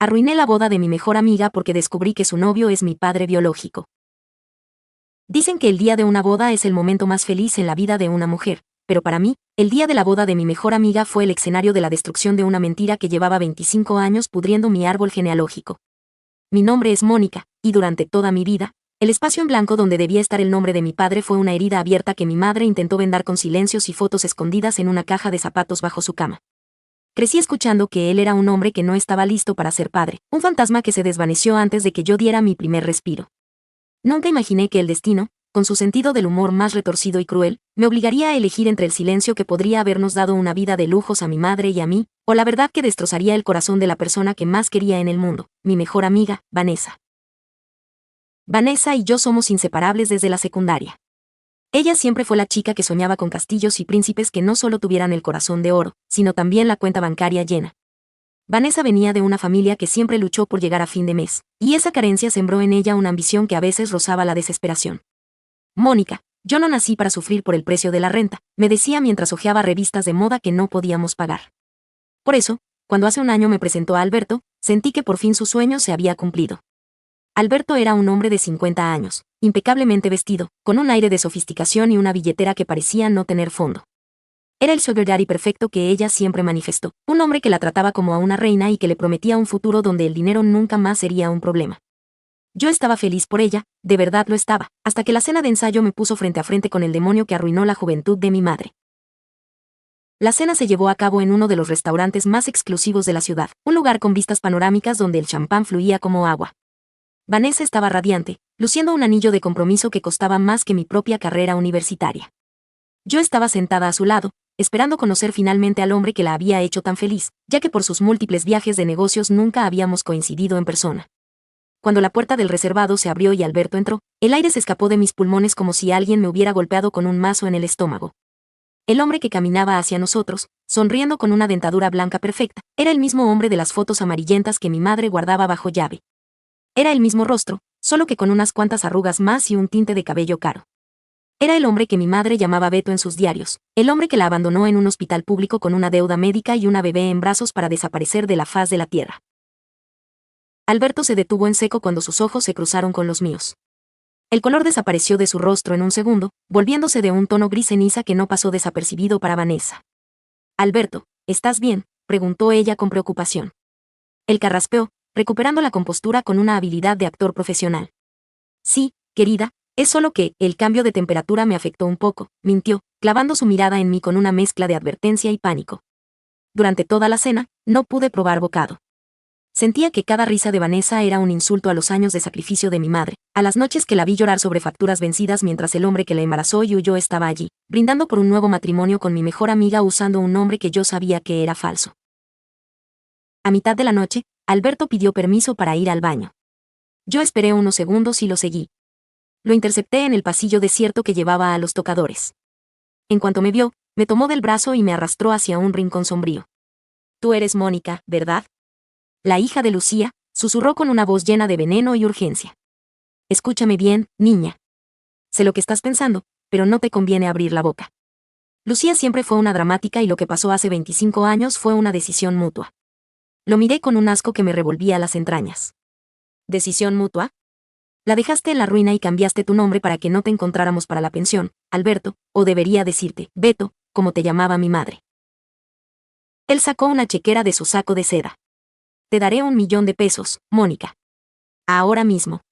Arruiné la boda de mi mejor amiga porque descubrí que su novio es mi padre biológico. Dicen que el día de una boda es el momento más feliz en la vida de una mujer, pero para mí, el día de la boda de mi mejor amiga fue el escenario de la destrucción de una mentira que llevaba 25 años pudriendo mi árbol genealógico. Mi nombre es Mónica, y durante toda mi vida, el espacio en blanco donde debía estar el nombre de mi padre fue una herida abierta que mi madre intentó vendar con silencios y fotos escondidas en una caja de zapatos bajo su cama. Crecí escuchando que él era un hombre que no estaba listo para ser padre, un fantasma que se desvaneció antes de que yo diera mi primer respiro. Nunca imaginé que el destino, con su sentido del humor más retorcido y cruel, me obligaría a elegir entre el silencio que podría habernos dado una vida de lujos a mi madre y a mí, o la verdad que destrozaría el corazón de la persona que más quería en el mundo, mi mejor amiga, Vanessa. Vanessa y yo somos inseparables desde la secundaria. Ella siempre fue la chica que soñaba con castillos y príncipes que no solo tuvieran el corazón de oro, sino también la cuenta bancaria llena. Vanessa venía de una familia que siempre luchó por llegar a fin de mes, y esa carencia sembró en ella una ambición que a veces rozaba la desesperación. Mónica, yo no nací para sufrir por el precio de la renta, me decía mientras hojeaba revistas de moda que no podíamos pagar. Por eso, cuando hace un año me presentó a Alberto, sentí que por fin su sueño se había cumplido. Alberto era un hombre de 50 años, impecablemente vestido, con un aire de sofisticación y una billetera que parecía no tener fondo. Era el sugar daddy perfecto que ella siempre manifestó, un hombre que la trataba como a una reina y que le prometía un futuro donde el dinero nunca más sería un problema. Yo estaba feliz por ella, de verdad lo estaba, hasta que la cena de ensayo me puso frente a frente con el demonio que arruinó la juventud de mi madre. La cena se llevó a cabo en uno de los restaurantes más exclusivos de la ciudad, un lugar con vistas panorámicas donde el champán fluía como agua. Vanessa estaba radiante, luciendo un anillo de compromiso que costaba más que mi propia carrera universitaria. Yo estaba sentada a su lado, esperando conocer finalmente al hombre que la había hecho tan feliz, ya que por sus múltiples viajes de negocios nunca habíamos coincidido en persona. Cuando la puerta del reservado se abrió y Alberto entró, el aire se escapó de mis pulmones como si alguien me hubiera golpeado con un mazo en el estómago. El hombre que caminaba hacia nosotros, sonriendo con una dentadura blanca perfecta, era el mismo hombre de las fotos amarillentas que mi madre guardaba bajo llave. Era el mismo rostro, solo que con unas cuantas arrugas más y un tinte de cabello caro. Era el hombre que mi madre llamaba Beto en sus diarios, el hombre que la abandonó en un hospital público con una deuda médica y una bebé en brazos para desaparecer de la faz de la tierra. Alberto se detuvo en seco cuando sus ojos se cruzaron con los míos. El color desapareció de su rostro en un segundo, volviéndose de un tono gris ceniza que no pasó desapercibido para Vanessa. Alberto, ¿estás bien?, preguntó ella con preocupación. Él carraspeó, recuperando la compostura con una habilidad de actor profesional. Sí, querida, es solo que el cambio de temperatura me afectó un poco, mintió, clavando su mirada en mí con una mezcla de advertencia y pánico. Durante toda la cena, no pude probar bocado. Sentía que cada risa de Vanessa era un insulto a los años de sacrificio de mi madre, a las noches que la vi llorar sobre facturas vencidas mientras el hombre que la embarazó y huyó estaba allí, brindando por un nuevo matrimonio con mi mejor amiga usando un nombre que yo sabía que era falso. A mitad de la noche, Alberto pidió permiso para ir al baño. Yo esperé unos segundos y lo seguí. Lo intercepté en el pasillo desierto que llevaba a los tocadores. En cuanto me vio, me tomó del brazo y me arrastró hacia un rincón sombrío. Tú eres Mónica, ¿verdad? La hija de Lucía, susurró con una voz llena de veneno y urgencia. Escúchame bien, niña. Sé lo que estás pensando, pero no te conviene abrir la boca. Lucía siempre fue una dramática y lo que pasó hace 25 años fue una decisión mutua. Lo miré con un asco que me revolvía las entrañas. ¿Decisión mutua? La dejaste en la ruina y cambiaste tu nombre para que no te encontráramos para la pensión, Alberto, o debería decirte, Beto, como te llamaba mi madre. Él sacó una chequera de su saco de seda. Te daré 1.000.000 de pesos, Mónica. Ahora mismo.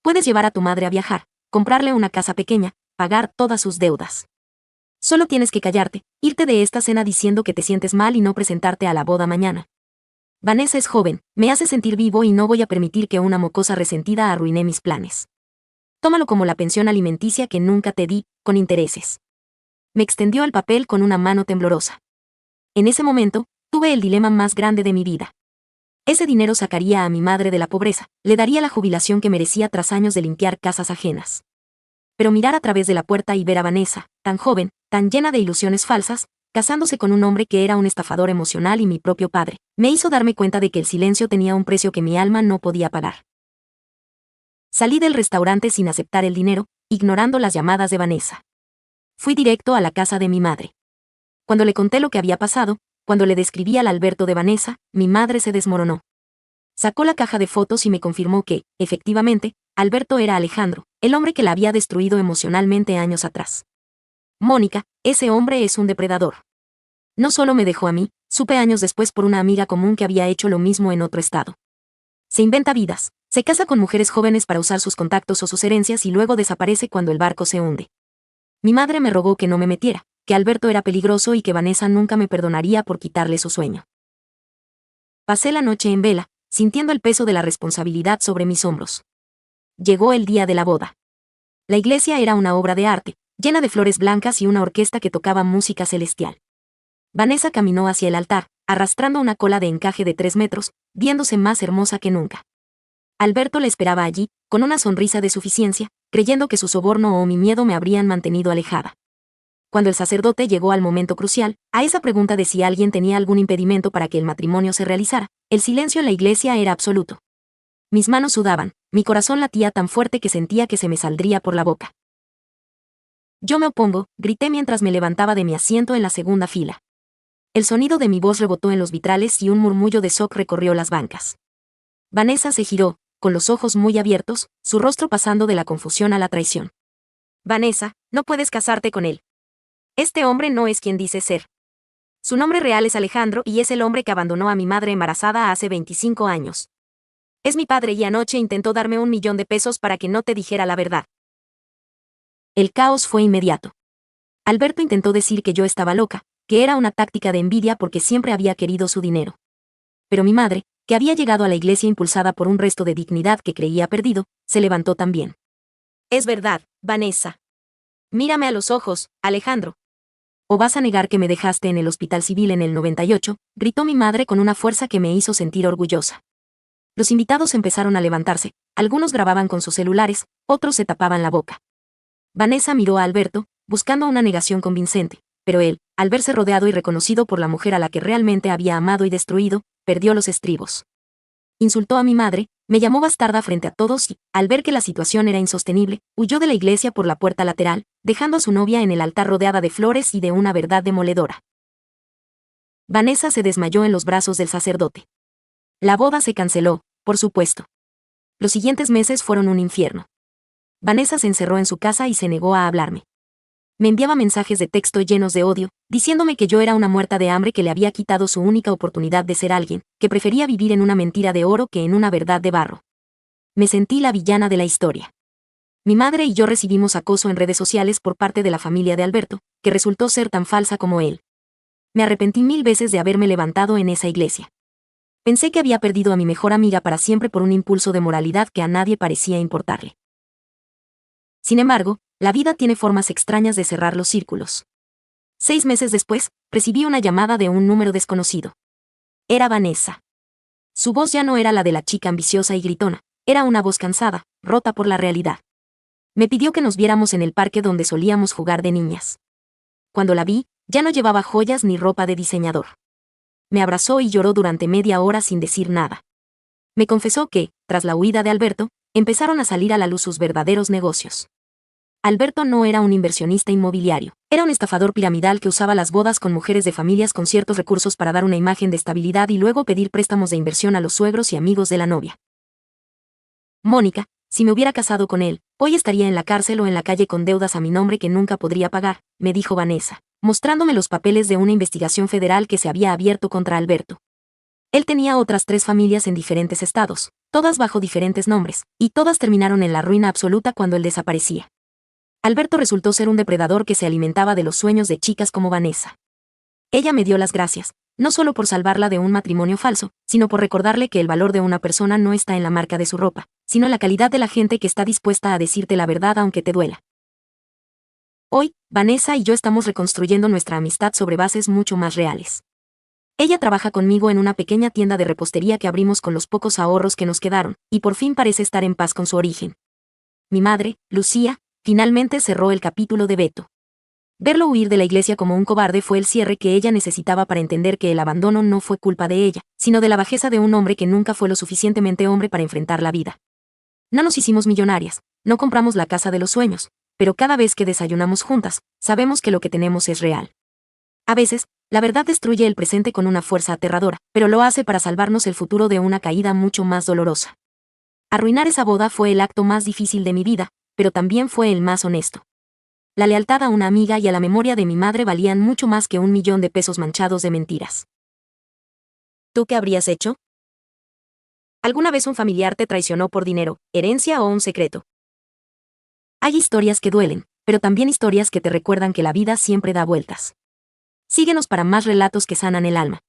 Puedes llevar a tu madre a viajar, comprarle una casa pequeña, pagar todas sus deudas. Solo tienes que callarte, irte de esta cena diciendo que te sientes mal y no presentarte a la boda mañana. Vanessa es joven, me hace sentir vivo y no voy a permitir que una mocosa resentida arruine mis planes. Tómalo como la pensión alimenticia que nunca te di, con intereses. Me extendió el papel con una mano temblorosa. En ese momento, tuve el dilema más grande de mi vida. Ese dinero sacaría a mi madre de la pobreza, le daría la jubilación que merecía tras años de limpiar casas ajenas. Pero mirar a través de la puerta y ver a Vanessa, tan joven, tan llena de ilusiones falsas, casándose con un hombre que era un estafador emocional y mi propio padre, me hizo darme cuenta de que el silencio tenía un precio que mi alma no podía pagar. Salí del restaurante sin aceptar el dinero, ignorando las llamadas de Vanessa. Fui directo a la casa de mi madre. Cuando le conté lo que había pasado, cuando le describí al Alberto de Vanessa, mi madre se desmoronó. Sacó la caja de fotos y me confirmó que, efectivamente, Alberto era Alejandro, el hombre que la había destruido emocionalmente años atrás. Mónica, ese hombre es un depredador. No solo me dejó a mí, supe años después por una amiga común que había hecho lo mismo en otro estado. Se inventa vidas, se casa con mujeres jóvenes para usar sus contactos o sus herencias y luego desaparece cuando el barco se hunde. Mi madre me rogó que no me metiera, que Alberto era peligroso y que Vanessa nunca me perdonaría por quitarle su sueño. Pasé la noche en vela, sintiendo el peso de la responsabilidad sobre mis hombros. Llegó el día de la boda. La iglesia era una obra de arte, llena de flores blancas y una orquesta que tocaba música celestial. Vanessa caminó hacia el altar, arrastrando una cola de encaje de 3 metros, viéndose más hermosa que nunca. Alberto la esperaba allí, con una sonrisa de suficiencia, creyendo que su soborno o mi miedo me habrían mantenido alejada. Cuando el sacerdote llegó al momento crucial, a esa pregunta de si alguien tenía algún impedimento para que el matrimonio se realizara, el silencio en la iglesia era absoluto. Mis manos sudaban, mi corazón latía tan fuerte que sentía que se me saldría por la boca. Yo me opongo, grité mientras me levantaba de mi asiento en la segunda fila. El sonido de mi voz rebotó en los vitrales y un murmullo de shock recorrió las bancas. Vanessa se giró, con los ojos muy abiertos, su rostro pasando de la confusión a la traición. Vanessa, no puedes casarte con él. Este hombre no es quien dice ser. Su nombre real es Alejandro y es el hombre que abandonó a mi madre embarazada hace 25 años. Es mi padre y anoche intentó darme $1.000.000 para que no te dijera la verdad. El caos fue inmediato. Alberto intentó decir que yo estaba loca, que era una táctica de envidia porque siempre había querido su dinero. Pero mi madre, que había llegado a la iglesia impulsada por un resto de dignidad que creía perdido, se levantó también. Es verdad, Vanessa. Mírame a los ojos, Alejandro. ¿O vas a negar que me dejaste en el hospital civil en el 98? Gritó mi madre con una fuerza que me hizo sentir orgullosa. Los invitados empezaron a levantarse, algunos grababan con sus celulares, otros se tapaban la boca. Vanessa miró a Alberto, buscando una negación convincente, pero él, al verse rodeado y reconocido por la mujer a la que realmente había amado y destruido, perdió los estribos. Insultó a mi madre, me llamó bastarda frente a todos y, al ver que la situación era insostenible, huyó de la iglesia por la puerta lateral, dejando a su novia en el altar rodeada de flores y de una verdad demoledora. Vanessa se desmayó en los brazos del sacerdote. La boda se canceló, por supuesto. Los siguientes meses fueron un infierno. Vanessa se encerró en su casa y se negó a hablarme. Me enviaba mensajes de texto llenos de odio, diciéndome que yo era una muerta de hambre que le había quitado su única oportunidad de ser alguien, que prefería vivir en una mentira de oro que en una verdad de barro. Me sentí la villana de la historia. Mi madre y yo recibimos acoso en redes sociales por parte de la familia de Alberto, que resultó ser tan falsa como él. Me arrepentí 1000 veces de haberme levantado en esa iglesia. Pensé que había perdido a mi mejor amiga para siempre por un impulso de moralidad que a nadie parecía importarle. Sin embargo, la vida tiene formas extrañas de cerrar los círculos. 6 meses después, recibí una llamada de un número desconocido. Era Vanessa. Su voz ya no era la de la chica ambiciosa y gritona, era una voz cansada, rota por la realidad. Me pidió que nos viéramos en el parque donde solíamos jugar de niñas. Cuando la vi, ya no llevaba joyas ni ropa de diseñador. Me abrazó y lloró durante media hora sin decir nada. Me confesó que, tras la huida de Alberto, empezaron a salir a la luz sus verdaderos negocios. Alberto no era un inversionista inmobiliario, era un estafador piramidal que usaba las bodas con mujeres de familias con ciertos recursos para dar una imagen de estabilidad y luego pedir préstamos de inversión a los suegros y amigos de la novia. Mónica, si me hubiera casado con él, hoy estaría en la cárcel o en la calle con deudas a mi nombre que nunca podría pagar, me dijo Vanessa, mostrándome los papeles de una investigación federal que se había abierto contra Alberto. Él tenía otras 3 familias en diferentes estados, todas bajo diferentes nombres, y todas terminaron en la ruina absoluta cuando él desaparecía. Alberto resultó ser un depredador que se alimentaba de los sueños de chicas como Vanessa. Ella me dio las gracias, no solo por salvarla de un matrimonio falso, sino por recordarle que el valor de una persona no está en la marca de su ropa, sino en la calidad de la gente que está dispuesta a decirte la verdad aunque te duela. Hoy, Vanessa y yo estamos reconstruyendo nuestra amistad sobre bases mucho más reales. Ella trabaja conmigo en una pequeña tienda de repostería que abrimos con los pocos ahorros que nos quedaron, y por fin parece estar en paz con su origen. Mi madre, Lucía, finalmente cerró el capítulo de Beto. Verlo huir de la iglesia como un cobarde fue el cierre que ella necesitaba para entender que el abandono no fue culpa de ella, sino de la bajeza de un hombre que nunca fue lo suficientemente hombre para enfrentar la vida. No nos hicimos millonarias, no compramos la casa de los sueños, pero cada vez que desayunamos juntas, sabemos que lo que tenemos es real. A veces, la verdad destruye el presente con una fuerza aterradora, pero lo hace para salvarnos el futuro de una caída mucho más dolorosa. Arruinar esa boda fue el acto más difícil de mi vida, pero también fue el más honesto. La lealtad a una amiga y a la memoria de mi madre valían mucho más que 1.000.000 de pesos manchados de mentiras. ¿Tú qué habrías hecho? ¿Alguna vez un familiar te traicionó por dinero, herencia o un secreto? Hay historias que duelen, pero también historias que te recuerdan que la vida siempre da vueltas. Síguenos para más relatos que sanan el alma.